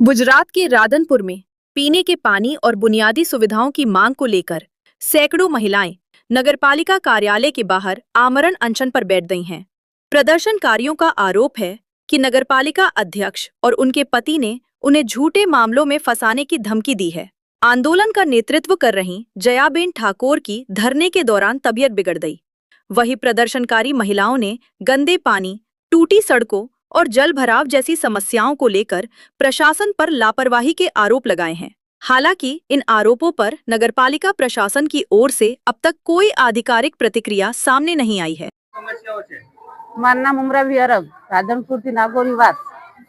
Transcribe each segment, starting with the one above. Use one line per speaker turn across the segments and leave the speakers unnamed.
गुजरात के राधनपुर में पीने के पानी और बुनियादी सुविधाओं की मांग को लेकर सैकड़ों महिलाएं नगरपालिका कार्यालय के बाहर आमरण अनशन पर बैठ गई हैं। प्रदर्शनकारियों का आरोप है कि नगरपालिका अध्यक्ष और उनके पति ने उन्हें झूठे मामलों में फंसाने की धमकी दी है। आंदोलन का नेतृत्व कर रही जयाबेन ठाकुर की धरने के दौरान तबीयत बिगड़ गई। वहीं प्रदर्शनकारी महिलाओं ने गंदे पानी, टूटी सड़कों और जल भराव जैसी समस्याओं को लेकर प्रशासन पर लापरवाही के आरोप लगाए हैं। हालांकि इन आरोपों पर नगरपालिका प्रशासन की ओर से अब तक कोई आधिकारिक प्रतिक्रिया सामने नहीं आई है।
મારું નામ ઉમરાવી અરબ, રાધનપુર થી નાગોરી વાત।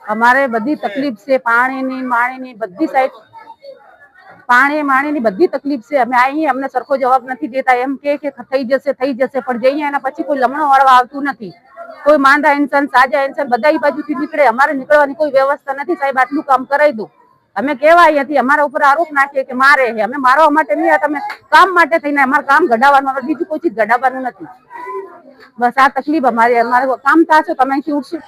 અમારે બધી તકલીફ છે, પાણીની માણીની બધી સાઈડ પાણી માણીની બધી તકલીફ છે। અમે અહીં અમને સરખો જવાબ નથી દેતા, એમ કે થઈ જશે પણ જઈએ એના પછી કોઈ લમણો વાળવા આવતું નથી। કોઈ માંદા ઇન્સાન સાજા ઇન્સાન બધા ઈ બાજુથી નીકળે, અમારે નીકળવાની કોઈ વ્યવસ્થા નથી। સાહેબ આટલું કામ કરાવી દો। અમે કહેવા અહીંયાથી અમારા ઉપર આરોપ નાખે કે મારે છે, અમે મારવા માટે નહીં, તમે કામ માટે થઈને અમારું કામ ઘડાવવાનું, બીજું કોઈ ચીજ ઘડાવવાનું નથી। बस आ तकलीफ अमारे काम था તમે ઉઠશું।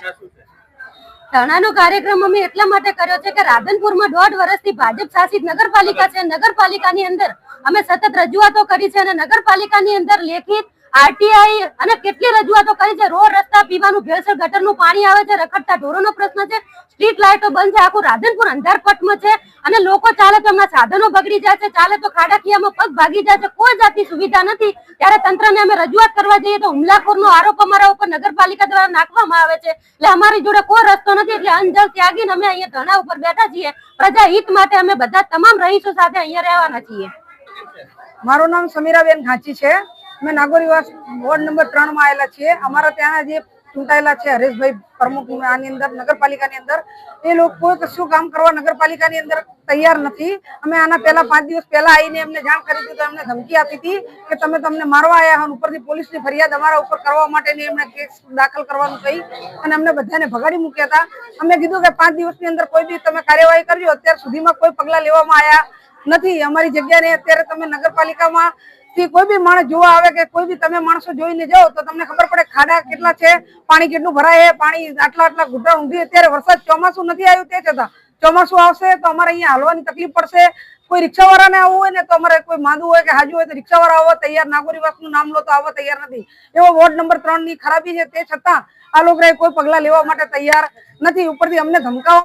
ધરણાનો કાર્યક્રમ અમે એટલા માટે કર્યો છે કે રાધનપુરમાં 1.5 વર્ષથી ભાજપ શાસિત નગરપાલિકા છે। નગરપાલિકાની અંદર અમે સતત રજૂઆતો કરી છે અને નગરપાલિકાની અંદર લેખિત આરટીઆઈ અને કેટલી રજૂઆતો કરી છે। રોડ રસ્તા, પીવાનું ભેળસેળ ગટરનું પાણી આવે છે, રખડતા ઢોરોનો પ્રશ્ન છે, સ્ટ્રીટ લાઇટો બંધ છે, આખું રાધનપુર અંધારપટમાં છે અને લોકો ચાલે તો એમના સાધનો બગડી જાય છે, ચાલે તો ખાડાખિયામાં પગ ભાગી જાય છે, કોઈ જાતની સુવિધા નથી। ત્યારે તંત્રને અમે રજૂઆત કરવા જઈએ તો હુમલાખોરનો આરોપ અમારા ઉપર નગરપાલિકા દ્વારા નાખવામાં આવે છે। એટલે અમારી જોડે કોઈ રસ્તો નથી, એટલે અંજલ ત્યાગીને અમે અહીંયા ધરણા ઉપર બેઠા છીએ। પ્રજા હિત માટે અમે બધા તમામ રહીશો સાથે અહીંયા રહેવાના છીએ।
મારું નામ સમીરાબેન ઘાંચી છે। मैं नागोरीवास वोर्ड नंबर 3 में आयेला छे। अमारा त्याना जे चूंटायेला छे हरेशभाई प्रमुख आनी अंदर नगरपालिकानी अंदर ए लोग कोई कशुं काम करवा नगरपालिकानी अंदर तैयार नहीं। अमे आना पहला 5 दिवस पहला आईने अमने जाण करी हती तो अमने धमकी आपी थी कि तमे तमने मारवा आया हो, उपरथी पोलीसनी फरियाद अमारा उपर करवा माटेनी एमणे केस दाखल करवानुं कही अने अमने बधाने भगाडी मूक्या हता। अमे कीधुं के 5 दिवसनी अंदर कोई बी तमे कार्यवाही करजो। अत्यार सुधीमां कोई पगला लेवामां आया नहीं। अमारी जग्याने अत्यारे तमे नगरपालिकामां कोई भी माणस जोवा आवे के कोई भी तमे माणसो जोईने जाओ तो तमने खबर पड़े खाड़ा केटला छे, पाणी केटલું भराय है, पाणी आटला आटला घूंटा ઊંધી। अत्यारे वरसाद ચોમાસું નથી આવ્યું તે છતાં ચોમાસું આવશે તો અમારે અહીંયા હાલવાની તકલીફ પડશે। કોઈ રિક્ષાવાળાને આવવું હોય ને તો અમારે કોઈ માંદું હોય કે હાજુ હોય તો રિક્ષાવાળા આવવા તૈયાર, નાગોરીવાસનું નામ લો તો આવવા તૈયાર નથી। એવો વોર્ડ નંબર 3 ની ખરાબી છે, તે છતાં આ લોકોએ કોઈ પગલા લેવા માટે તૈયાર નથી। ઉપરથી અમને ધમકાવવા